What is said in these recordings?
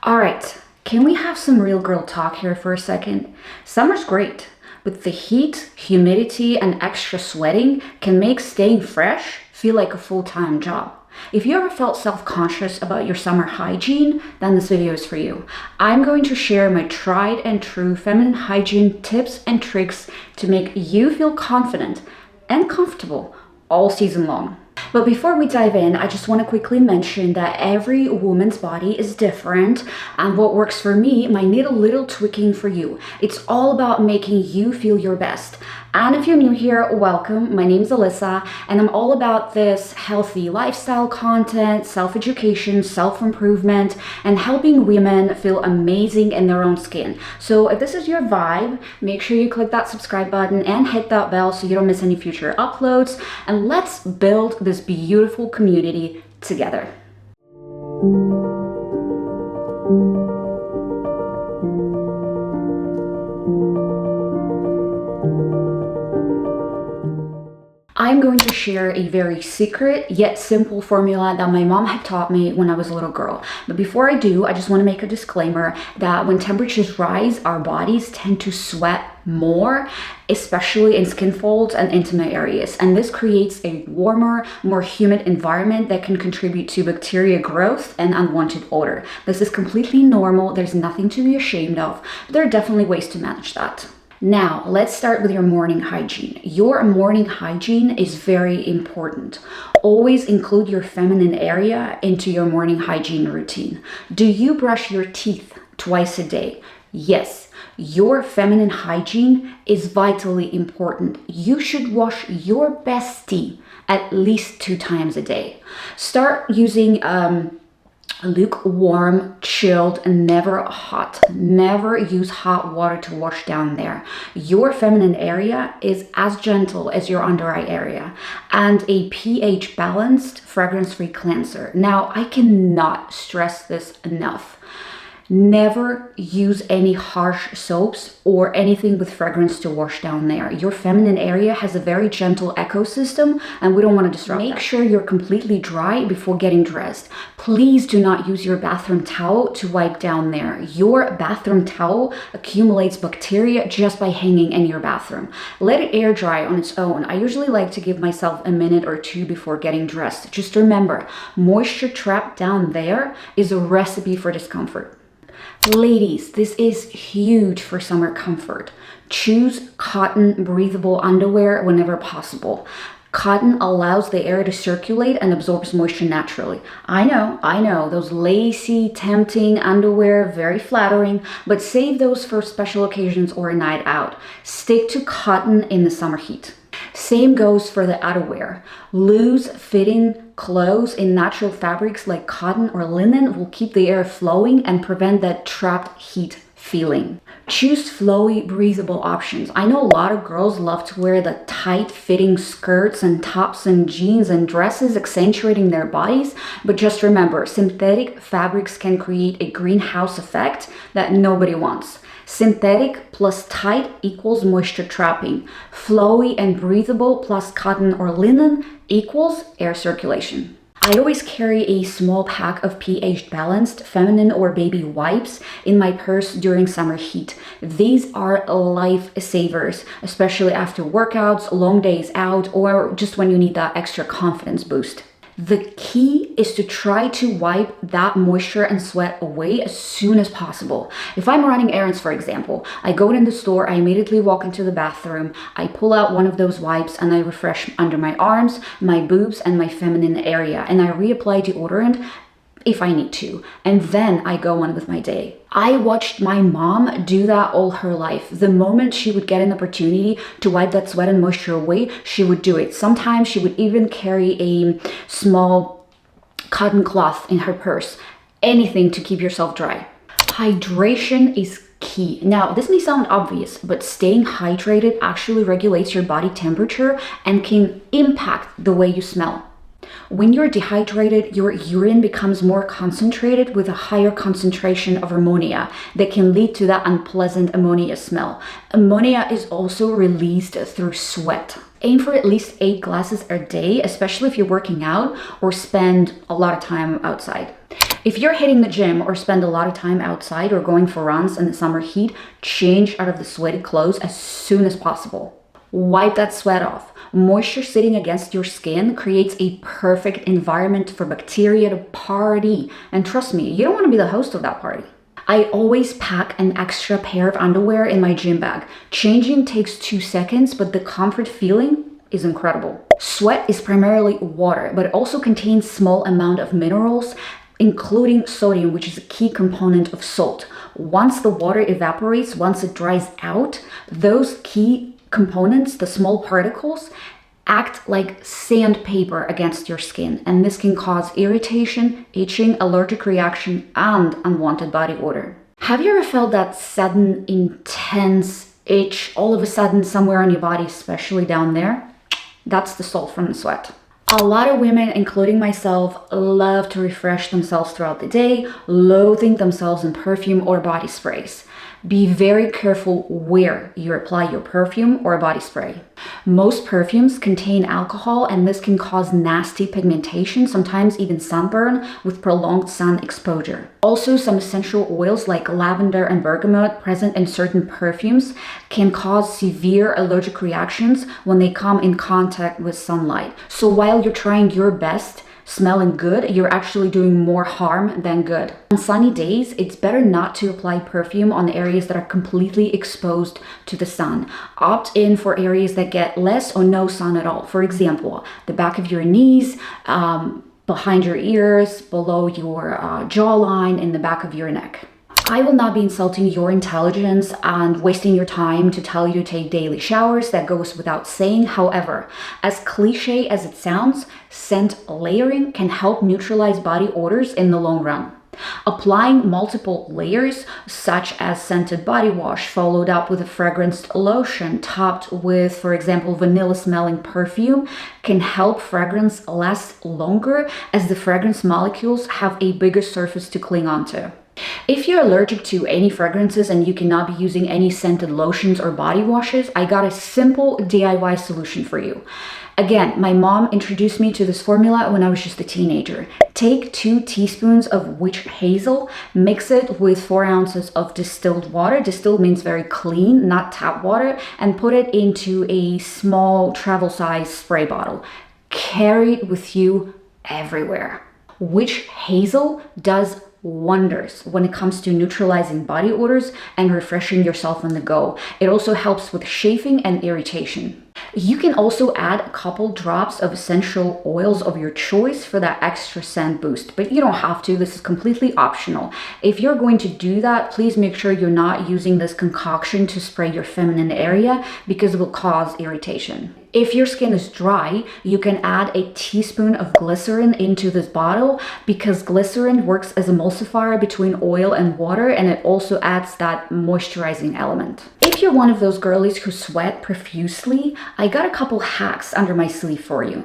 All right, can we have some real girl talk here for a second? Summer's great, but the heat, humidity, and extra sweating can make staying fresh feel like a full-time job. If you ever felt self-conscious about your summer hygiene, then this video is for you. I'm going to share my tried and true feminine hygiene tips and tricks to make you feel confident and comfortable all season long. But before we dive in, I just want to quickly mention that every woman's body is different, and what works for me might need a little tweaking for you. It's all about making you feel your best. And if you're new here, welcome. My name is Alyssa, and I'm all about this healthy lifestyle content, self-education, self-improvement, and helping women feel amazing in their own skin. So if this is your vibe, make sure you click that subscribe button and hit that bell so you don't miss any future uploads. And let's build this beautiful community together. I'm going to share a very secret yet simple formula that my mom had taught me when I was a little girl. But before I do, I just want to make a disclaimer that when temperatures rise, our bodies tend to sweat more, especially in skin folds and intimate areas. And this creates a warmer, more humid environment that can contribute to bacteria growth and unwanted odor. This is completely normal. There's nothing to be ashamed of. But there are definitely ways to manage that. Now, let's start with your morning hygiene. Your morning hygiene is very important. Always include your feminine area into your morning hygiene routine. Do you brush your teeth twice a day? Yes, your feminine hygiene is vitally important. You should wash your bestie at least 2 times a day. Start using lukewarm, chilled, and never hot. Never use hot water to wash down there. Your feminine area is as gentle as your under eye area, and a pH balanced fragrance-free cleanser. Now, I cannot stress this enough. Never use any harsh soaps or anything with fragrance to wash down there. Your feminine area has a very gentle ecosystem, and we don't want to disrupt that. Make sure you're completely dry before getting dressed. Please do not use your bathroom towel to wipe down there. Your bathroom towel accumulates bacteria just by hanging in your bathroom. Let it air dry on its own. I usually like to give myself a minute or 2 before getting dressed. Just remember, moisture trapped down there is a recipe for discomfort. Ladies, this is huge for summer comfort. Choose cotton breathable underwear whenever possible. Cotton allows the air to circulate and absorbs moisture naturally. I know, those lacy, tempting underwear, very flattering, but save those for special occasions or a night out. Stick to cotton in the summer heat. Same goes for the outerwear. Loose fitting clothes in natural fabrics like cotton or linen will keep the air flowing and prevent that trapped heat feeling. Choose flowy, breathable options. I know a lot of girls love to wear the tight fitting skirts and tops and jeans and dresses accentuating their bodies, but just remember, synthetic fabrics can create a greenhouse effect that nobody wants. Synthetic plus tight equals moisture trapping. Flowy and breathable plus cotton or linen equals air circulation. I always carry a small pack of pH balanced feminine or baby wipes in my purse during summer heat. These are lifesavers, especially after workouts, long days out, or just when you need that extra confidence boost. The key is to try to wipe that moisture and sweat away as soon as possible. If I'm running errands, for example, I go in the store, I immediately walk into the bathroom, I pull out one of those wipes and I refresh under my arms, my boobs, and my feminine area, and I reapply deodorant if I need to, and then I go on with my day. I watched my mom do that all her life. The moment she would get an opportunity to wipe that sweat and moisture away, she would do it. Sometimes she would even carry a small cotton cloth in her purse. Anything to keep yourself dry. Hydration is key. Now, this may sound obvious, but staying hydrated actually regulates your body temperature and can impact the way you smell. When you're dehydrated, your urine becomes more concentrated with a higher concentration of ammonia that can lead to that unpleasant ammonia smell. Ammonia is also released through sweat. Aim for at least 8 glasses a day, especially if you're working out or spend a lot of time outside. If you're hitting the gym or spend a lot of time outside or going for runs in the summer heat, change out of the sweaty clothes as soon as possible. Wipe that sweat off. Moisture sitting against your skin creates a perfect environment for bacteria to party. And trust me, you don't want to be the host of that party. I always pack an extra pair of underwear in my gym bag. Changing takes 2 seconds, but the comfort feeling is incredible. Sweat is primarily water, but it also contains small amount of minerals, including sodium, which is a key component of salt. Once the water evaporates, once it dries out, those key components, the small particles, act like sandpaper against your skin, and this can cause irritation, itching, allergic reaction, and unwanted body odor. Have you ever felt that sudden intense itch all of a sudden somewhere on your body, especially down there? That's the salt from the sweat. A lot of women, including myself, love to refresh themselves throughout the day, loathing themselves in perfume or body sprays. Be very careful where you apply your perfume or body spray. Most perfumes contain alcohol, and this can cause nasty pigmentation, sometimes even sunburn with prolonged sun exposure. Also, some essential oils like lavender and bergamot present in certain perfumes can cause severe allergic reactions when they come in contact with sunlight. So while you're trying your best, smelling good, you're actually doing more harm than good. On sunny days, it's better not to apply perfume on areas that are completely exposed to the sun. Opt in for areas that get less or no sun at all. For example, the back of your knees, behind your ears, below your jawline, in the back of your neck. I will not be insulting your intelligence and wasting your time to tell you to take daily showers. That goes without saying. However, as cliche as it sounds, scent layering can help neutralize body odors in the long run. Applying multiple layers, such as scented body wash followed up with a fragranced lotion topped with, for example, vanilla smelling perfume, can help fragrance last longer as the fragrance molecules have a bigger surface to cling onto. If you're allergic to any fragrances and you cannot be using any scented lotions or body washes, I got a simple DIY solution for you. Again, my mom introduced me to this formula when I was just a teenager. Take 2 teaspoons of witch hazel, mix it with 4 ounces of distilled water. Distilled means very clean, not tap water, and put it into a small travel size spray bottle. Carry it with you everywhere. Witch hazel does wonders when it comes to neutralizing body odors and refreshing yourself on the go. It also helps with chafing and irritation. You can also add a couple drops of essential oils of your choice for that extra scent boost, but you don't have to. This is completely optional. If you're going to do that, please make sure you're not using this concoction to spray your feminine area because it will cause irritation. If your skin is dry, you can add a teaspoon of glycerin into this bottle because glycerin works as an emulsifier between oil and water, and it also adds that moisturizing element. If you're one of those girlies who sweat profusely, I got a couple hacks under my sleeve for you.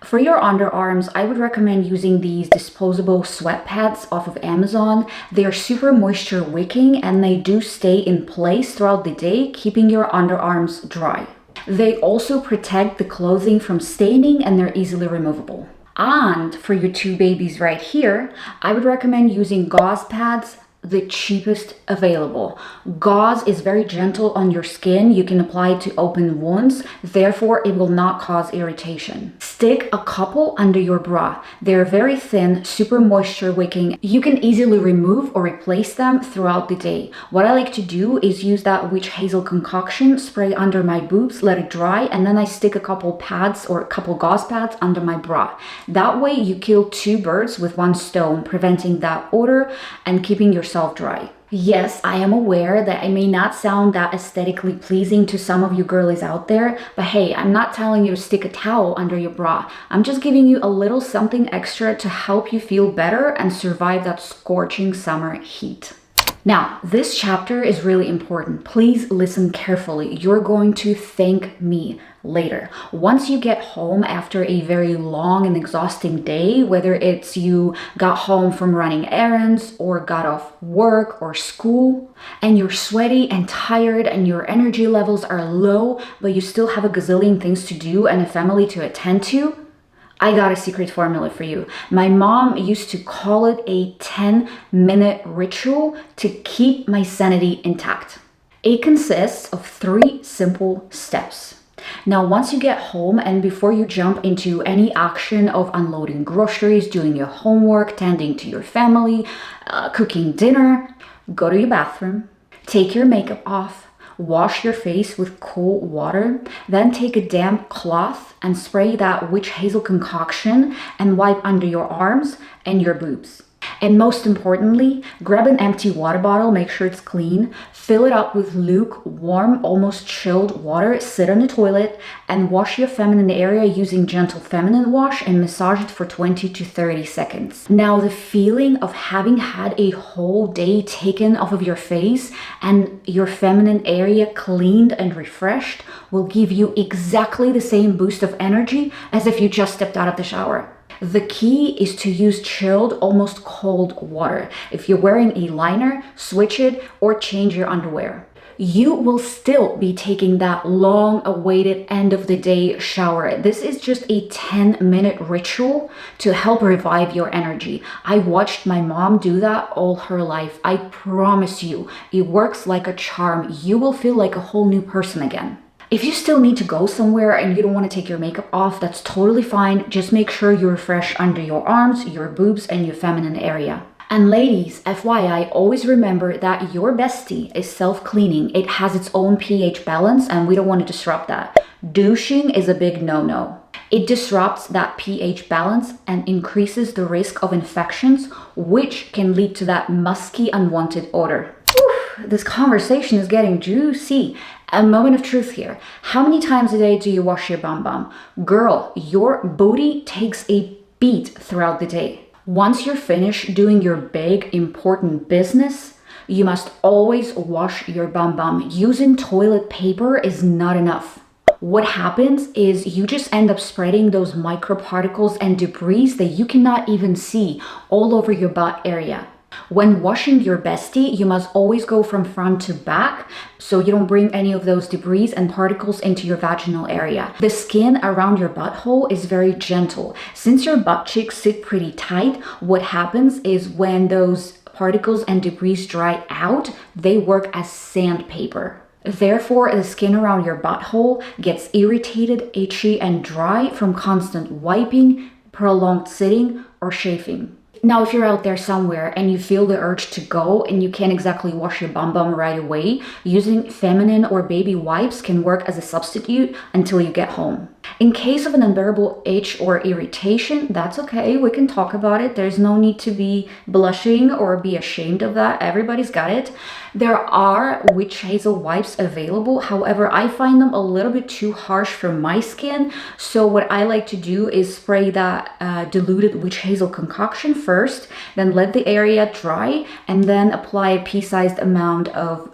For your underarms, I would recommend using these disposable sweat pads off of Amazon. They are super moisture wicking and they do stay in place throughout the day, keeping your underarms dry. They also protect the clothing from staining and they're easily removable. And for your 2 babies right here, I would recommend using gauze pads, the cheapest available. Gauze is very gentle on your skin. You can apply it to open wounds, therefore it will not cause irritation. Stick a couple under your bra. They're very thin, super moisture wicking. You can easily remove or replace them throughout the day. What I like to do is use that witch hazel concoction, spray under my boobs, let it dry, and then I stick a couple pads or a couple gauze pads under my bra. That way you kill 2 birds with 1 stone, preventing that odor and keeping yourself dry. Yes, I am aware that it may not sound that aesthetically pleasing to some of you girlies out there, but hey, I'm not telling you to stick a towel under your bra. I'm just giving you a little something extra to help you feel better and survive that scorching summer heat. Now, this chapter is really important. Please listen carefully. You're going to thank me later. Once you get home after a very long and exhausting day, whether it's you got home from running errands or got off work or school, and you're sweaty and tired and your energy levels are low, but you still have a gazillion things to do and a family to attend to, I got a secret formula for you. My mom used to call it a 10-minute ritual to keep my sanity intact. It consists of 3 simple steps. Now, once you get home and before you jump into any action of unloading groceries, doing your homework, tending to your family, cooking dinner, go to your bathroom, take your makeup off, wash your face with cool water, then take a damp cloth and spray that witch hazel concoction and wipe under your arms and your boobs. And most importantly, grab an empty water bottle, make sure it's clean, fill it up with lukewarm, almost chilled water, sit on the toilet, and wash your feminine area using gentle feminine wash and massage it for 20 to 30 seconds. Now, the feeling of having had a whole day taken off of your face and your feminine area cleaned and refreshed will give you exactly the same boost of energy as if you just stepped out of the shower. The key is to use chilled, almost cold water. If you're wearing a liner, switch it or change your underwear. You will still be taking that long-awaited end of the day shower. This is just a 10-minute ritual to help revive your energy. I watched my mom do that all her life. I promise you, it works like a charm. You will feel like a whole new person again. If you still need to go somewhere and you don't want to take your makeup off, that's totally fine. Just make sure you refresh under your arms, your boobs, and your feminine area. And ladies, FYI, always remember that your bestie is self-cleaning. It has its own pH balance and we don't want to disrupt that. Douching is a big no-no. It disrupts that pH balance and increases the risk of infections, which can lead to that musky, unwanted odor. This conversation is getting juicy. A moment of truth here. How many times a day do you wash your bum bum? Girl, your booty takes a beat throughout the day. Once you're finished doing your big, important business, you must always wash your bum bum. Using toilet paper is not enough. What happens is you just end up spreading those microparticles and debris that you cannot even see all over your butt area. When washing your bestie, you must always go from front to back so you don't bring any of those debris and particles into your vaginal area. The skin around your butthole is very gentle. Since your butt cheeks sit pretty tight, what happens is when those particles and debris dry out, they work as sandpaper. Therefore, the skin around your butthole gets irritated, itchy, and dry from constant wiping, prolonged sitting, or chafing. Now, if you're out there somewhere and you feel the urge to go and you can't exactly wash your bum bum right away, using feminine or baby wipes can work as a substitute until you get home. In case of an unbearable itch or irritation, that's okay. We can talk about it. There's no need to be blushing or be ashamed of that. Everybody's got it. There are witch hazel wipes available. However, I find them a little bit too harsh for my skin. So what I like to do is spray that diluted witch hazel concoction first, then let the area dry, and then apply a pea-sized amount of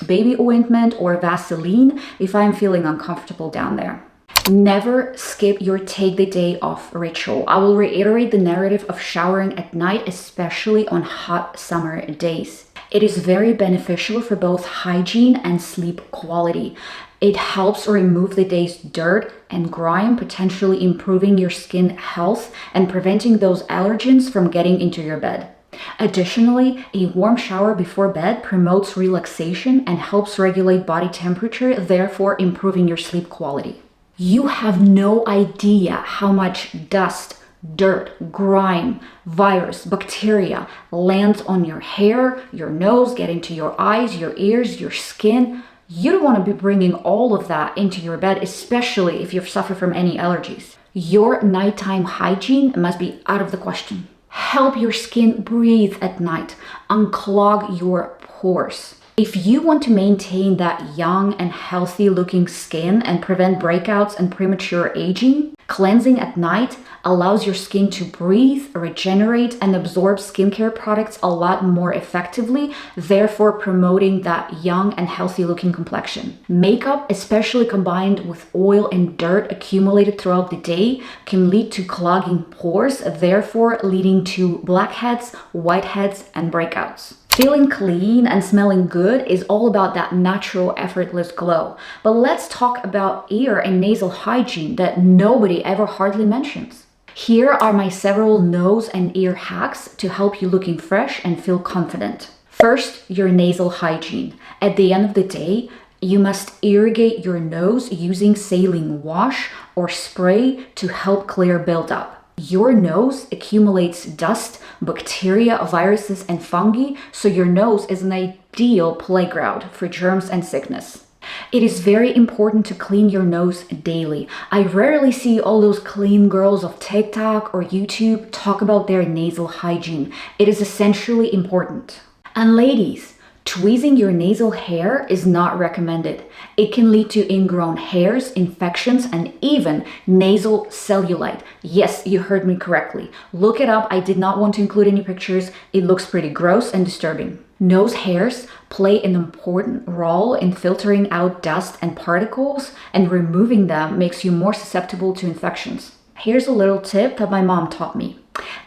baby ointment or Vaseline if I'm feeling uncomfortable down there. Never skip your take the day off ritual. I will reiterate the narrative of showering at night, especially on hot summer days. It is very beneficial for both hygiene and sleep quality. It helps remove the day's dirt and grime, potentially improving your skin health and preventing those allergens from getting into your bed. Additionally, a warm shower before bed promotes relaxation and helps regulate body temperature, therefore improving your sleep quality. You have no idea how much dust, dirt, grime, virus, bacteria lands on your hair, your nose, get into your eyes, your ears, your skin. You don't want to be bringing all of that into your bed, especially if you suffer from any allergies. Your nighttime hygiene must be out of the question. Help your skin breathe at night. Unclog your pores. If you want to maintain that young and healthy looking skin and prevent breakouts and premature aging, cleansing at night allows your skin to breathe, regenerate, and absorb skincare products a lot more effectively, therefore promoting that young and healthy looking complexion. Makeup, especially combined with oil and dirt accumulated throughout the day, can lead to clogging pores, therefore leading to blackheads, whiteheads, and breakouts. Feeling clean and smelling good is all about that natural, effortless glow. But let's talk about ear and nasal hygiene that nobody ever hardly mentions. Here are my several nose and ear hacks to help you looking fresh and feel confident. First, your nasal hygiene. At the end of the day, you must irrigate your nose using saline wash or spray to help clear buildup. Your nose accumulates dust, bacteria, viruses, and fungi, so your nose is an ideal playground for germs and sickness. It is very important to clean your nose daily. I rarely see all those clean girls of TikTok or YouTube talk about their nasal hygiene. It is essentially important. And ladies, tweezing your nasal hair is not recommended. It can lead to ingrown hairs, infections, and even nasal cellulite. Yes, you heard me correctly. Look it up. I did not want to include any pictures. It looks pretty gross and disturbing. Nose hairs play an important role in filtering out dust and particles, and removing them makes you more susceptible to infections. Here's a little tip that my mom taught me.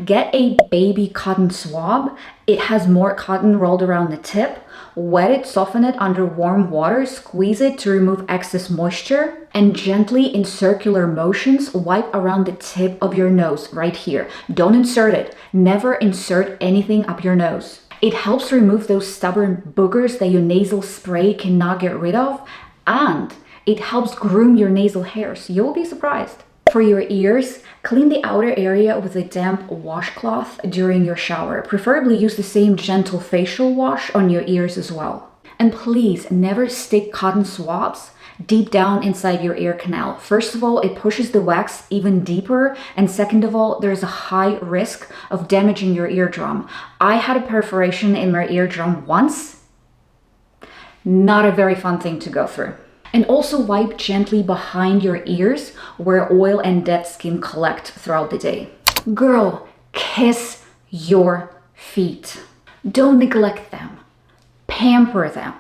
Get a baby cotton swab. It has more cotton rolled around the tip. Wet it, soften it under warm water, squeeze it to remove excess moisture, and gently in circular motions wipe around the tip of your nose right here. Don't insert it. Never insert anything up your nose. It helps remove those stubborn boogers that your nasal spray cannot get rid of, and it helps groom your nasal hairs. You'll be surprised. For your ears, clean the outer area with a damp washcloth during your shower. Preferably use the same gentle facial wash on your ears as well. And please never stick cotton swabs deep down inside your ear canal. First of all, it pushes the wax even deeper, and second of all, there's a high risk of damaging your eardrum. I had a perforation in my eardrum once. Not a very fun thing to go through. And also wipe gently behind your ears where oil and dead skin collect throughout the day. Girl, kiss your feet. Don't neglect them. Pamper them.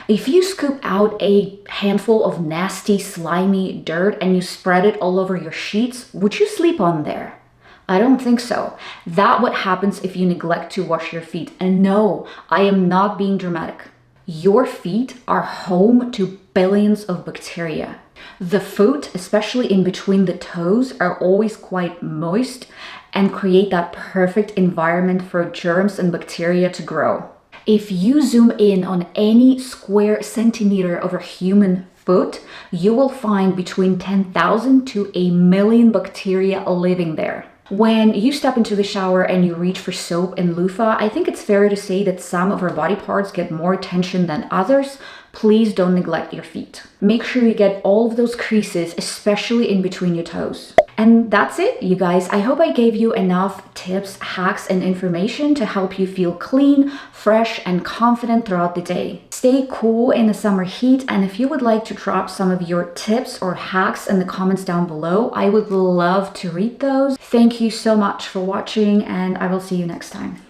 If you scoop out a handful of nasty, slimy dirt and you spread it all over your sheets, would you sleep on there? I don't think so. That's what happens if you neglect to wash your feet. And no, I am not being dramatic. Your feet are home to billions of bacteria. The foot, especially in between the toes, are always quite moist and create that perfect environment for germs and bacteria to grow. If you zoom in on any square centimeter of a human foot, you will find between 10,000 to a million bacteria living there. When you step into the shower and you reach for soap and loofah, I think it's fair to say that some of our body parts get more attention than others. Please don't neglect your feet. Make sure you get all of those creases, especially in between your toes. And that's it, you guys. I hope I gave you enough tips, hacks, and information to help you feel clean, fresh, and confident throughout the day. Stay cool in the summer heat, and if you would like to drop some of your tips or hacks in the comments down below, I would love to read those. Thank you so much for watching, and I will see you next time.